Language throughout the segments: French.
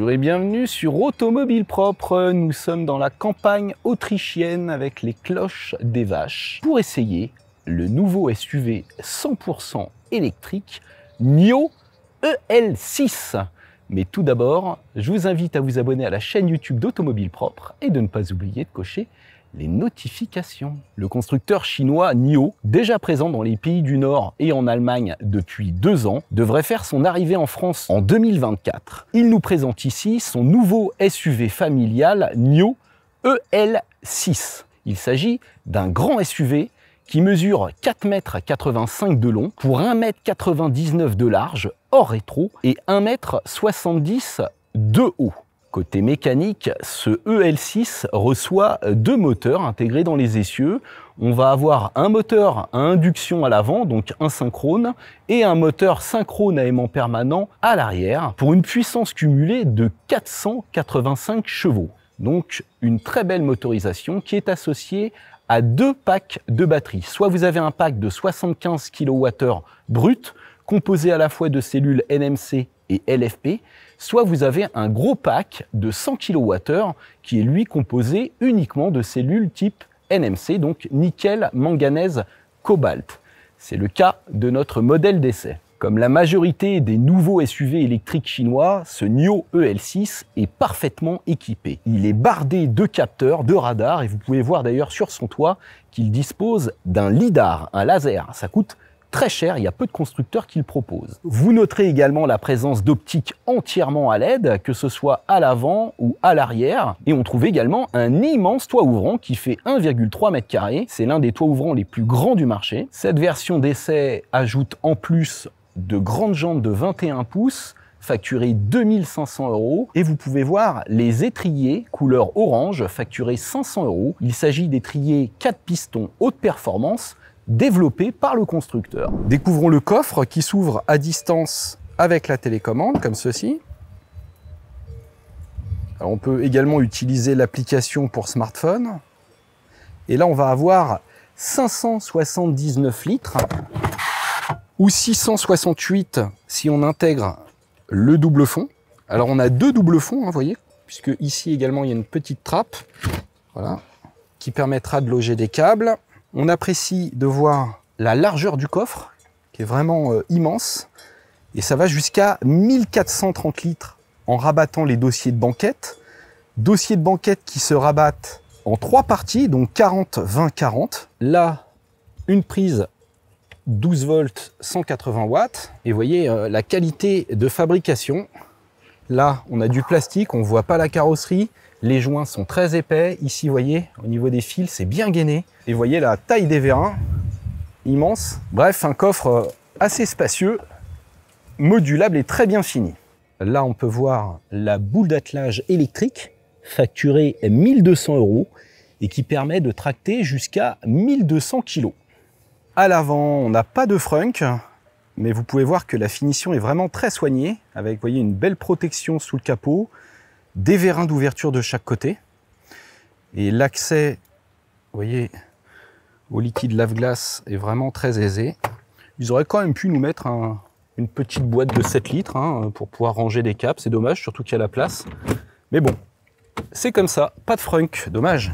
Bonjour et bienvenue sur Automobile Propre. Nous sommes dans la campagne autrichienne avec les cloches des vaches pour essayer le nouveau SUV 100% électrique NIO EL6. Mais tout d'abord, je vous invite à vous abonner à la chaîne YouTube d'Automobile Propre et de ne pas oublier de cocher les notifications. Le constructeur chinois NIO, déjà présent dans les pays du Nord et en Allemagne depuis 2 ans, devrait faire son arrivée en France en 2024. Il nous présente ici son nouveau SUV familial NIO EL6. Il s'agit d'un grand SUV qui mesure 4,85 m de long pour 1,99 m de large hors rétro et 1,70 m de haut. Côté mécanique, ce EL6 reçoit 2 moteurs intégrés dans les essieux. On va avoir un moteur à induction à l'avant, donc un synchrone, et un moteur synchrone à aimant permanent à l'arrière, pour une puissance cumulée de 485 chevaux. Donc une très belle motorisation qui est associée à 2 packs de batterie. Soit vous avez un pack de 75 kWh brut, composé à la fois de cellules NMC et LFP, soit vous avez un gros pack de 100 kWh qui est lui composé uniquement de cellules type NMC, donc nickel, manganèse, cobalt. C'est le cas de notre modèle d'essai. Comme la majorité des nouveaux SUV électriques chinois, ce NIO EL6 est parfaitement équipé. Il est bardé de capteurs, de radars, et vous pouvez voir d'ailleurs sur son toit qu'il dispose d'un lidar, un laser. Ça coûte très cher, il y a peu de constructeurs qui le proposent. Vous noterez également la présence d'optiques entièrement à LED, que ce soit à l'avant ou à l'arrière. Et on trouve également un immense toit ouvrant qui fait 1,3 m². C'est l'un des toits ouvrants les plus grands du marché. Cette version d'essai ajoute en plus de grandes jantes de 21 pouces, facturées 2500 €. Et vous pouvez voir les étriers couleur orange, facturés 500 €. Il s'agit d'étriers 4 pistons haute performance, développé par le constructeur. Découvrons le coffre qui s'ouvre à distance avec la télécommande, comme ceci. Alors on peut également utiliser l'application pour smartphone. Et là, on va avoir 579 litres ou 668 si on intègre le double fond. Alors on a 2 doubles fonds, vous voyez, puisque ici également il y a une petite trappe, voilà, qui permettra de loger des câbles. On apprécie de voir la largeur du coffre, qui est vraiment immense. Et ça va jusqu'à 1430 litres en rabattant les dossiers de banquette. Dossiers de banquette qui se rabattent en 3 parties, donc 40, 20, 40. Là, une prise 12 volts, 180 watts. Et vous voyez la qualité de fabrication. Là, on a du plastique, on ne voit pas la carrosserie. Les joints sont très épais. Ici, vous voyez, au niveau des fils, c'est bien gainé. Et vous voyez la taille des vérins, immense. Bref, un coffre assez spacieux, modulable et très bien fini. Là, on peut voir la boule d'attelage électrique, facturée 1200 € et qui permet de tracter jusqu'à 1200 kg. À l'avant, on n'a pas de frunk, mais vous pouvez voir que la finition est vraiment très soignée, avec, vous voyez, une belle protection sous le capot, des vérins d'ouverture de chaque côté. Et l'accès, vous voyez, au liquide lave-glace est vraiment très aisé. Ils auraient quand même pu nous mettre une petite boîte de 7 litres pour pouvoir ranger des câbles. C'est dommage, surtout qu'il y a la place. Mais bon, c'est comme ça, pas de frunk, dommage.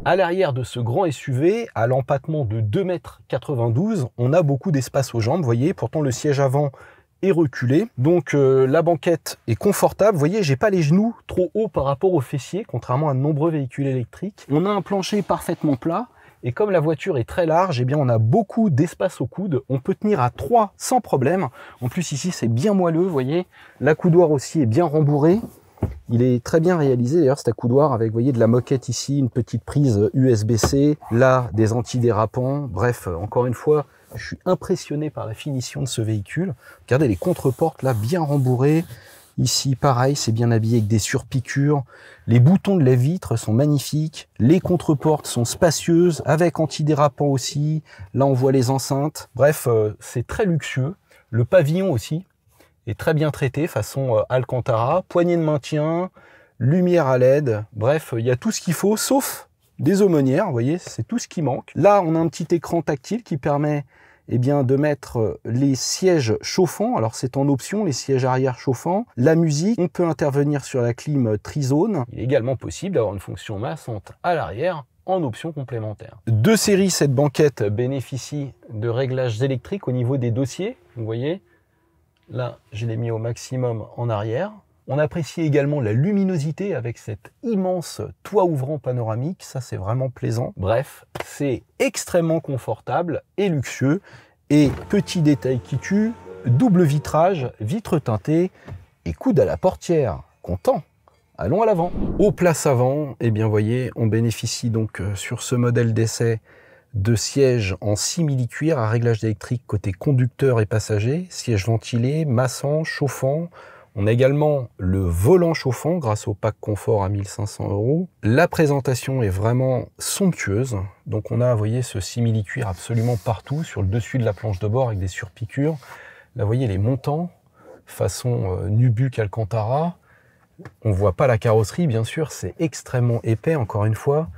À l'arrière de ce grand SUV, à l'empattement de 2,92 m, on a beaucoup d'espace aux jambes, vous voyez. Pourtant, le siège avant est reculé, donc la banquette est confortable. Vous voyez, j'ai pas les genoux trop hauts par rapport aux fessiers, contrairement à de nombreux véhicules électriques. On a un plancher parfaitement plat, et comme la voiture est très large, eh bien on a beaucoup d'espace au coude. On peut tenir à 3 sans problème. En plus ici c'est bien moelleux, vous voyez. L'accoudoir aussi est bien rembourré. Il est très bien réalisé d'ailleurs cet accoudoir avec, vous voyez, de la moquette ici, une petite prise USB-C, là des antidérapants. Bref, encore une fois, je suis impressionné par la finition de ce véhicule. Regardez les contre-portes là, bien rembourrées. Ici, pareil, c'est bien habillé avec des surpiqûres. Les boutons de la vitre sont magnifiques. Les contre-portes sont spacieuses, avec antidérapant aussi. Là, on voit les enceintes. Bref, c'est très luxueux. Le pavillon aussi est très bien traité, façon Alcantara. Poignée de maintien, lumière à LED. Bref, il y a tout ce qu'il faut, sauf des aumônières. Vous voyez, c'est tout ce qui manque. Là, on a un petit écran tactile qui permet eh bien, de mettre les sièges chauffants. Alors c'est en option, les sièges arrière chauffants. La musique, on peut intervenir sur la clim trizone. Il est également possible d'avoir une fonction massante à l'arrière en option complémentaire. De série, cette banquette bénéficie de réglages électriques au niveau des dossiers. Vous voyez, là, je l'ai mis au maximum en arrière. On apprécie également la luminosité avec cet immense toit ouvrant panoramique. Ça, c'est vraiment plaisant. Bref, c'est extrêmement confortable et luxueux. Et petit détail qui tue, double vitrage, vitre teintée et coude à la portière. Content. Allons à l'avant. Aux places avant, eh bien, voyez, on bénéficie donc sur ce modèle d'essai de sièges en simili-cuir à réglage électrique côté conducteur et passager, sièges ventilés, massants, chauffants. On a également le volant chauffant grâce au pack confort à 1 500 €. La présentation est vraiment somptueuse. Donc on a, vous voyez, ce simili-cuir absolument partout sur le dessus de la planche de bord avec des surpiqûres. Là, vous voyez les montants façon Nubuck Alcantara. On ne voit pas la carrosserie, bien sûr, c'est extrêmement épais, encore une fois.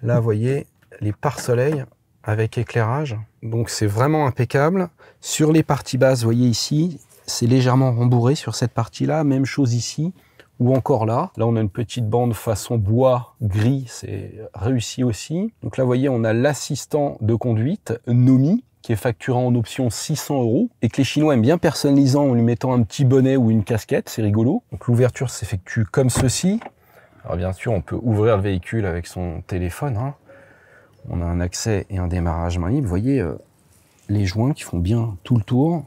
Là, vous voyez les pare-soleil avec éclairage. Donc, c'est vraiment impeccable. Sur les parties basses, vous voyez ici, c'est légèrement rembourré sur cette partie-là. Même chose ici, ou encore là. Là, on a une petite bande façon bois gris, c'est réussi aussi. Donc là, vous voyez, on a l'assistant de conduite, Nomi, qui est facturé en option 600 € et que les Chinois aiment bien personnalisant en lui mettant un petit bonnet ou une casquette, c'est rigolo. Donc l'ouverture s'effectue comme ceci. Alors bien sûr, on peut ouvrir le véhicule avec son téléphone, hein. On a un accès et un démarrage main libre. Vous voyez les joints qui font bien tout le tour.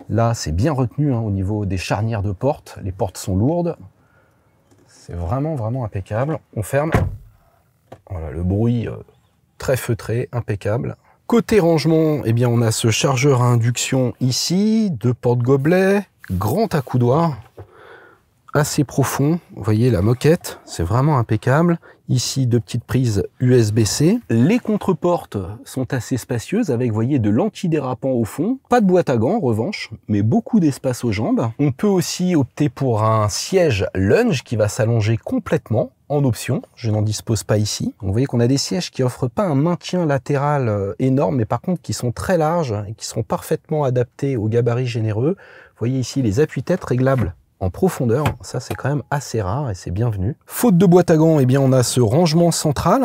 Là, c'est bien retenu, hein, au niveau des charnières de portes. Les portes sont lourdes. C'est vraiment, vraiment impeccable. On ferme. Voilà, le bruit très feutré, impeccable. Côté rangement, eh bien, on a ce chargeur à induction ici, 2 porte-gobelets, grand accoudoir, assez profond. Vous voyez la moquette, c'est vraiment impeccable. Ici, 2 petites prises USB-C. Les contreportes sont assez spacieuses avec, vous voyez, de l'antidérapant au fond. Pas de boîte à gants, en revanche, mais beaucoup d'espace aux jambes. On peut aussi opter pour un siège lunge qui va s'allonger complètement. En option, je n'en dispose pas ici. Vous voyez qu'on a des sièges qui offrent pas un maintien latéral énorme, mais par contre qui sont très larges et qui seront parfaitement adaptés aux gabarits généreux. Vous voyez ici les appuis-têtes réglables en profondeur. Ça, c'est quand même assez rare et c'est bienvenu. Faute de boîte à gants, eh bien, on a ce rangement central.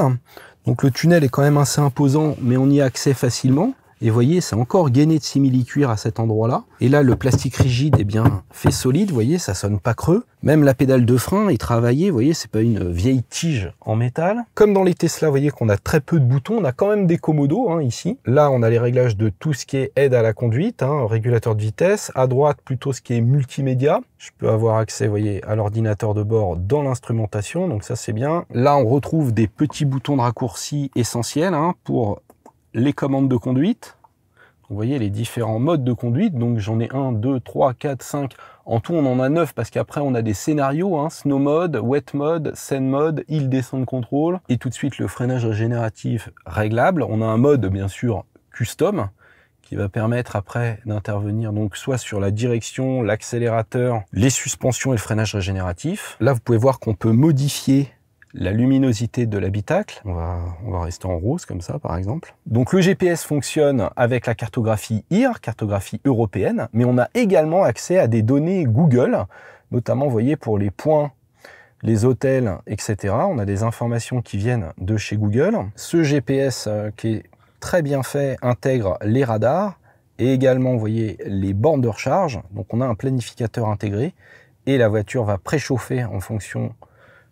Donc le tunnel est quand même assez imposant, mais on y a accès facilement. Et vous voyez, c'est encore gainé de simili-cuir à cet endroit-là. Et là, le plastique rigide, eh bien, fait solide. Vous voyez, ça sonne pas creux. Même la pédale de frein est travaillée. Vous voyez, c'est pas une vieille tige en métal. Comme dans les Tesla, vous voyez qu'on a très peu de boutons. On a quand même des commodos, hein, ici. Là, on a les réglages de tout ce qui est aide à la conduite, hein, régulateur de vitesse. À droite, plutôt ce qui est multimédia. Je peux avoir accès, vous voyez, à l'ordinateur de bord dans l'instrumentation. Donc ça, c'est bien. Là, on retrouve des petits boutons de raccourci essentiels, hein, pour les commandes de conduite. Vous voyez les différents modes de conduite. Donc j'en ai 1, 2, 3, 4, 5. En tout, on en a 9 parce qu'après, on a des scénarios, hein, snow mode, wet mode, sand mode, hill descent control. Et tout de suite, le freinage régénératif réglable. On a un mode, bien sûr, custom qui va permettre après d'intervenir donc soit sur la direction, l'accélérateur, les suspensions et le freinage régénératif. Là, vous pouvez voir qu'on peut modifier la luminosité de l'habitacle. On va rester en rose comme ça, par exemple. Donc le GPS fonctionne avec la cartographie IR, cartographie européenne, mais on a également accès à des données Google, notamment, vous voyez, pour les points, les hôtels, etc. On a des informations qui viennent de chez Google. Ce GPS qui est très bien fait intègre les radars et également, vous voyez, les bornes de recharge. Donc on a un planificateur intégré et la voiture va préchauffer en fonction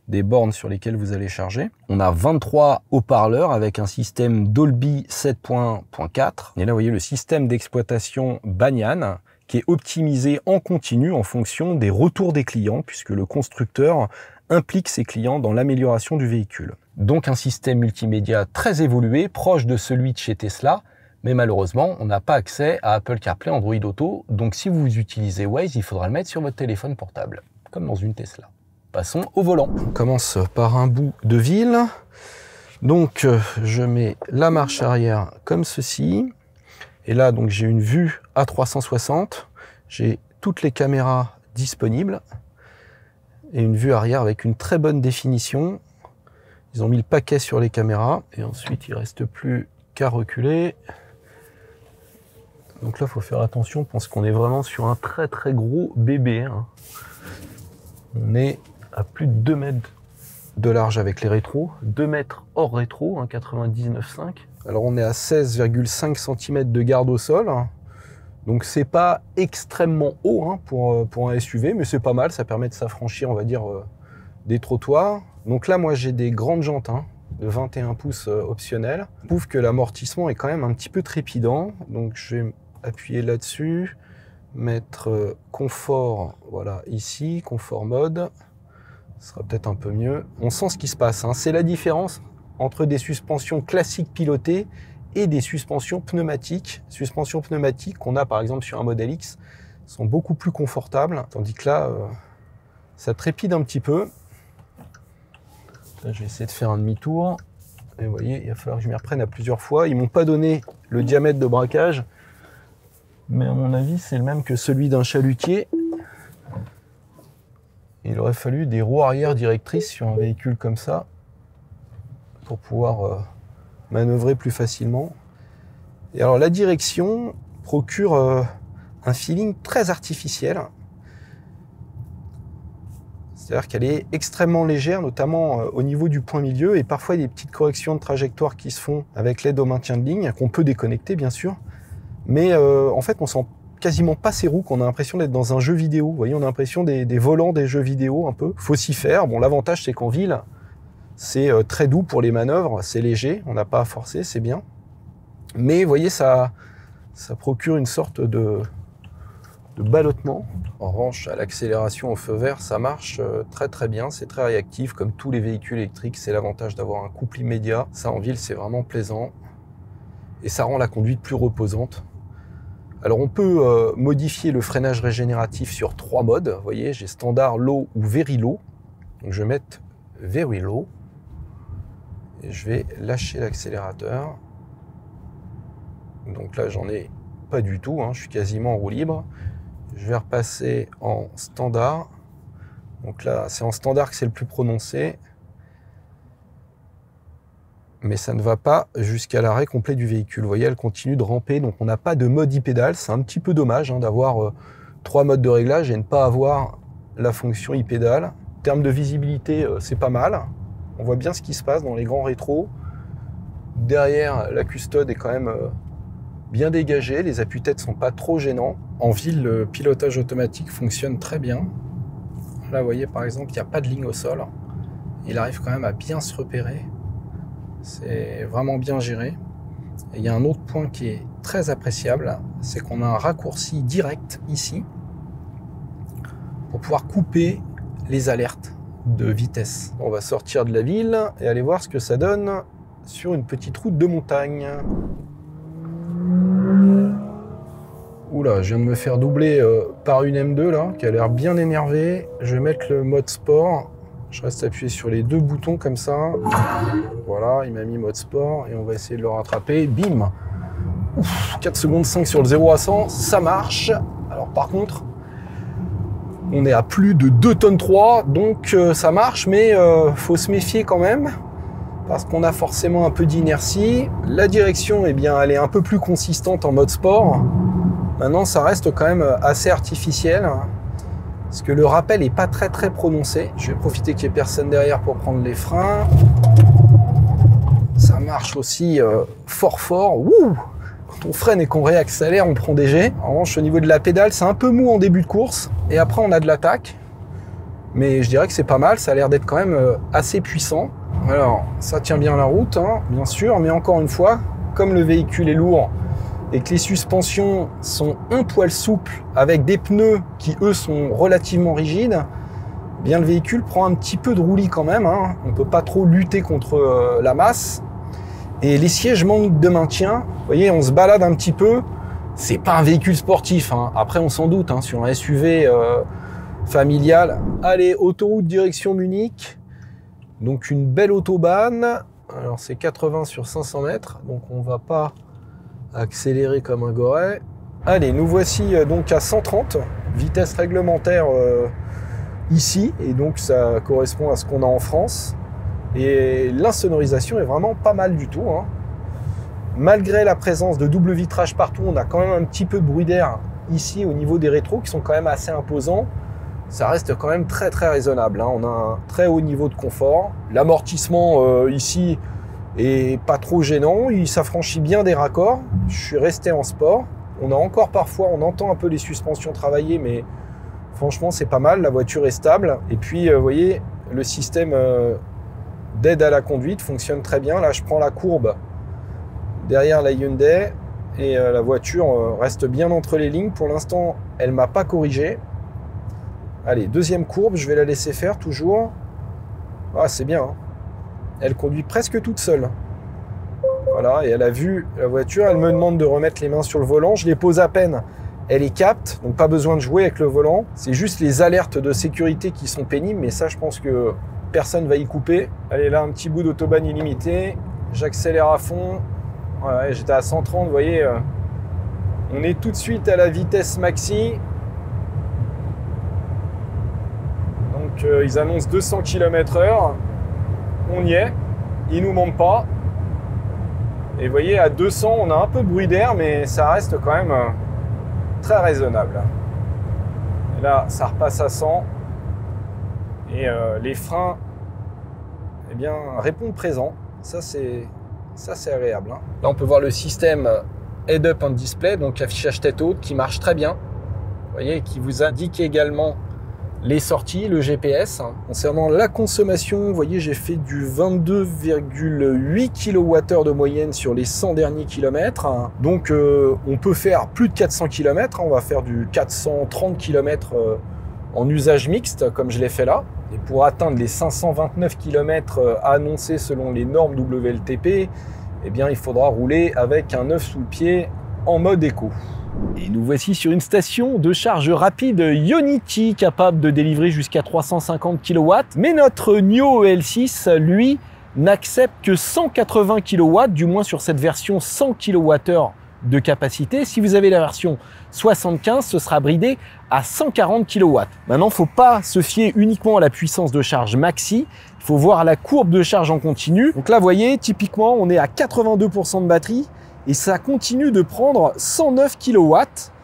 des bornes sur lesquelles vous allez charger. On a 23 haut-parleurs avec un système Dolby 7.4. Et là, vous voyez le système d'exploitation Banyan qui est optimisé en continu en fonction des retours des clients, puisque le constructeur implique ses clients dans l'amélioration du véhicule. Donc un système multimédia très évolué, proche de celui de chez Tesla, mais malheureusement, on n'a pas accès à Apple CarPlay, Android Auto. Donc si vous utilisez Waze, il faudra le mettre sur votre téléphone portable, comme dans une Tesla. Passons au volant. On commence par un bout de ville. Donc je mets la marche arrière comme ceci. Et là, donc j'ai une vue à 360. J'ai toutes les caméras disponibles. Et une vue arrière avec une très bonne définition. Ils ont mis le paquet sur les caméras. Et ensuite, il ne reste plus qu'à reculer. Donc là, il faut faire attention parce qu'on est vraiment sur un très très gros bébé. Hein. On est à plus de 2 mètres de large avec les rétros, 2 mètres hors rétro, hein, 99,5. Alors on est à 16,5 cm de garde au sol. Donc c'est pas extrêmement haut hein, pour un SUV, mais c'est pas mal, ça permet de s'affranchir, on va dire, des trottoirs. Donc là, moi j'ai des grandes jantes hein, de 21 pouces optionnelles. Je trouve que l'amortissement est quand même un petit peu trépidant. Donc je vais appuyer là-dessus, mettre confort, voilà, ici, confort mode. Ce sera peut-être un peu mieux. On sent ce qui se passe, hein. C'est la différence entre des suspensions classiques pilotées et des suspensions pneumatiques. Suspensions pneumatiques qu'on a par exemple sur un Model X sont beaucoup plus confortables, tandis que là, ça trépide un petit peu. Là, je vais essayer de faire un demi-tour. Et vous voyez, il va falloir que je m'y reprenne à plusieurs fois. Ils m'ont pas donné le diamètre de braquage, mais à mon avis, c'est le même que celui d'un chalutier. Il aurait fallu des roues arrière directrices sur un véhicule comme ça pour pouvoir manœuvrer plus facilement. Et alors la direction procure un feeling très artificiel. C'est-à-dire qu'elle est extrêmement légère, notamment au niveau du point milieu, et parfois il y a des petites corrections de trajectoire qui se font avec l'aide au maintien de ligne, qu'on peut déconnecter bien sûr. Mais en fait, on sent quasiment pas ces roues, qu'on a l'impression d'être dans un jeu vidéo. Vous voyez, on a l'impression des volants des jeux vidéo un peu. Faut s'y faire. Bon, l'avantage c'est qu'en ville, c'est très doux pour les manœuvres, c'est léger, on n'a pas à forcer, c'est bien. Mais vous voyez, ça procure une sorte de ballottement. En revanche, à l'accélération au feu vert, ça marche très très bien, c'est très réactif, comme tous les véhicules électriques, c'est l'avantage d'avoir un couple immédiat. Ça, en ville, c'est vraiment plaisant. Et ça rend la conduite plus reposante. Alors on peut modifier le freinage régénératif sur 3 modes. Vous voyez, j'ai standard, low ou very low. Donc je vais mettre very low. Et je vais lâcher l'accélérateur. Donc là, j'en ai pas du tout, hein, je suis quasiment en roue libre. Je vais repasser en standard. Donc là, c'est en standard que c'est le plus prononcé. Mais ça ne va pas jusqu'à l'arrêt complet du véhicule. Vous voyez, elle continue de ramper, donc on n'a pas de mode e-pédale. C'est un petit peu dommage hein, d'avoir 3 modes de réglage et ne pas avoir la fonction e-pédale. En termes de visibilité, c'est pas mal. On voit bien ce qui se passe dans les grands rétros. Derrière, la custode est quand même bien dégagée. Les appuis-têtes sont pas trop gênants. En ville, le pilotage automatique fonctionne très bien. Là, vous voyez, par exemple, il n'y a pas de ligne au sol. Il arrive quand même à bien se repérer. C'est vraiment bien géré. Et il y a un autre point qui est très appréciable, c'est qu'on a un raccourci direct ici pour pouvoir couper les alertes de vitesse. On va sortir de la ville et aller voir ce que ça donne sur une petite route de montagne. Oula, je viens de me faire doubler par une M2 là, qui a l'air bien énervée. Je vais mettre le mode sport. Je reste appuyé sur les 2 boutons comme ça. Voilà, il m'a mis mode sport et on va essayer de le rattraper. Bim! Ouf, 4 secondes 5 sur le 0 à 100, ça marche. Alors par contre, on est à plus de 2 tonnes 3, donc ça marche, mais faut se méfier quand même, parce qu'on a forcément un peu d'inertie. La direction, eh bien, elle est un peu plus consistante en mode sport. Maintenant, ça reste quand même assez artificiel. Parce que le rappel n'est pas très très prononcé. Je vais profiter qu'il n'y ait personne derrière pour prendre les freins. Ça marche aussi fort fort. Wouh! Quand on freine et qu'on réaccélère, on prend des jets. En revanche, au niveau de la pédale, c'est un peu mou en début de course. Et après, on a de l'attaque. Mais je dirais que c'est pas mal. Ça a l'air d'être quand même assez puissant. Alors, ça tient bien la route, hein, bien sûr. Mais encore une fois, comme le véhicule est lourd et que les suspensions sont un poil souples avec des pneus qui, eux, sont relativement rigides, bien le véhicule prend un petit peu de roulis quand même. Hein. On ne peut pas trop lutter contre la masse. Et les sièges manquent de maintien. Vous voyez, on se balade un petit peu. C'est pas un véhicule sportif. Hein. Après, on s'en doute, hein, sur un SUV familial. Allez, autoroute direction Munich. Donc une belle autobahn. Alors c'est 80 sur 500 mètres. Donc on va pas accélérer comme un goret. Allez, nous voici donc à 130, vitesse réglementaire ici, et donc ça correspond à ce qu'on a en France. Et l'insonorisation est vraiment pas mal du tout. Hein. malgré la présence de double vitrage partout, on a quand même un petit peu de bruit d'air ici au niveau des rétros qui sont quand même assez imposants. Ça reste quand même très très raisonnable, hein. On a un très haut niveau de confort. L'amortissement ici est pas trop gênant, il s'affranchit bien des raccords. Je suis resté en sport. On a encore parfois, on entend un peu les suspensions travailler, mais franchement c'est pas mal, la voiture est stable. Et puis vous voyez, le système d'aide à la conduite fonctionne très bien. Là je prends la courbe derrière la Hyundai et la voiture reste bien entre les lignes. Pour l'instant elle m'a pas corrigé. Allez, deuxième courbe, je vais la laisser faire toujours. Ah, c'est bien, hein. Elle conduit presque toute seule. Voilà, et elle a vu la voiture, elle me demande de remettre les mains sur le volant. Je les pose à peine, elle les capte, donc pas besoin de jouer avec le volant. C'est juste les alertes de sécurité qui sont pénibles, mais ça, je pense que personne va y couper. Allez, là, un petit bout d'autobahn illimité. J'accélère à fond. Ouais, j'étais à 130, vous voyez. On est tout de suite à la vitesse maxi. Ils annoncent 200 km/h, on y est, ils nous mentent pas. Et vous voyez, à 200, on a un peu de bruit d'air, mais ça reste quand même très raisonnable. Et là, ça repasse à 100. Et les freins, eh bien, répondent présent. Ça, c'est agréable, hein. Là, on peut voir le système Head-Up on Display, donc affichage tête haute, qui marche très bien. Vous voyez, qui vous indique également les sorties, le GPS. Concernant la consommation, vous voyez, j'ai fait du 22,8 kWh de moyenne sur les 100 derniers kilomètres. Donc, on peut faire plus de 400 km. On va faire du 430 km en usage mixte, comme je l'ai fait là. Et pour atteindre les 529 km annoncés selon les normes WLTP, eh bien, il faudra rouler avec un œuf sous le pied en mode éco. Et nous voici sur une station de charge rapide Ionity capable de délivrer jusqu'à 350 kW. Mais notre NIO EL6, lui, n'accepte que 180 kW, du moins sur cette version 100 kWh de capacité. Si vous avez la version 75, ce sera bridé à 140 kW. Maintenant, il ne faut pas se fier uniquement à la puissance de charge maxi. Il faut voir la courbe de charge en continu. Donc là, vous voyez, typiquement, on est à 82% de batterie. Et ça continue de prendre 109 kW,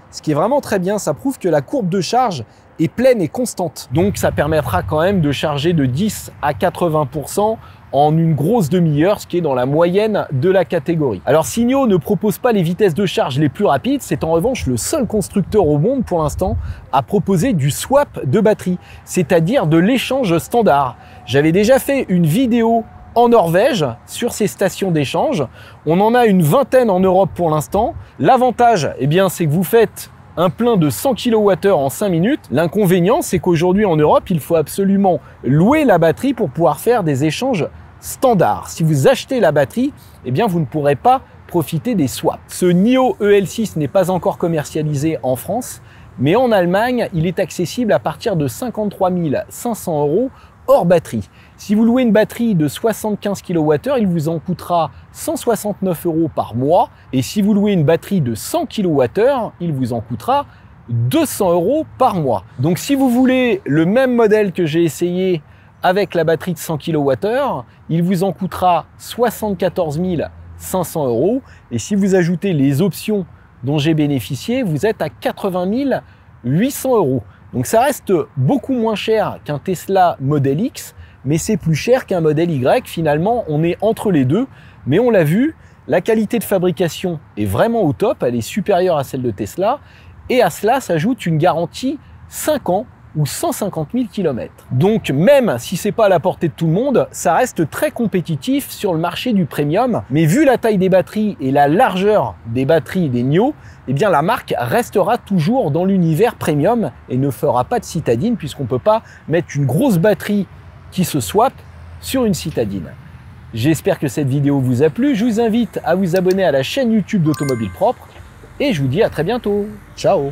ce qui est vraiment très bien. Ça prouve que la courbe de charge est pleine et constante. Donc ça permettra quand même de charger de 10 à 80% en une grosse demi-heure, ce qui est dans la moyenne de la catégorie. Alors si NIO ne propose pas les vitesses de charge les plus rapides, c'est en revanche le seul constructeur au monde pour l'instant à proposer du swap de batterie, c'est-à-dire de l'échange standard. J'avais déjà fait une vidéo en Norvège, sur ces stations d'échange. On en a une vingtaine en Europe pour l'instant. L'avantage, eh bien, c'est que vous faites un plein de 100 kWh en 5 minutes. L'inconvénient, c'est qu'aujourd'hui en Europe, il faut absolument louer la batterie pour pouvoir faire des échanges standards. Si vous achetez la batterie, eh bien, vous ne pourrez pas profiter des swaps. Ce NIO EL6 n'est pas encore commercialisé en France, mais en Allemagne, il est accessible à partir de 53 500 € hors batterie. Si vous louez une batterie de 75 kWh, il vous en coûtera 169 € par mois. Et si vous louez une batterie de 100 kWh, il vous en coûtera 200 € par mois. Donc si vous voulez le même modèle que j'ai essayé avec la batterie de 100 kWh, il vous en coûtera 74 500 €. Et si vous ajoutez les options dont j'ai bénéficié, vous êtes à 80 800 €. Donc ça reste beaucoup moins cher qu'un Tesla Model X, mais c'est plus cher qu'un Model Y. Finalement, on est entre les deux, mais on l'a vu, la qualité de fabrication est vraiment au top, elle est supérieure à celle de Tesla, et à cela s'ajoute une garantie 5 ans ou 150 000 km. Donc même si c'est pas à la portée de tout le monde, ça reste très compétitif sur le marché du premium, mais vu la taille des batteries et la largeur des batteries des NIO, eh bien la marque restera toujours dans l'univers premium et ne fera pas de citadine puisqu'on peut pas mettre une grosse batterie qui se swap sur une citadine. J'espère que cette vidéo vous a plu, je vous invite à vous abonner à la chaîne YouTube d'Automobile Propre et je vous dis à très bientôt. Ciao!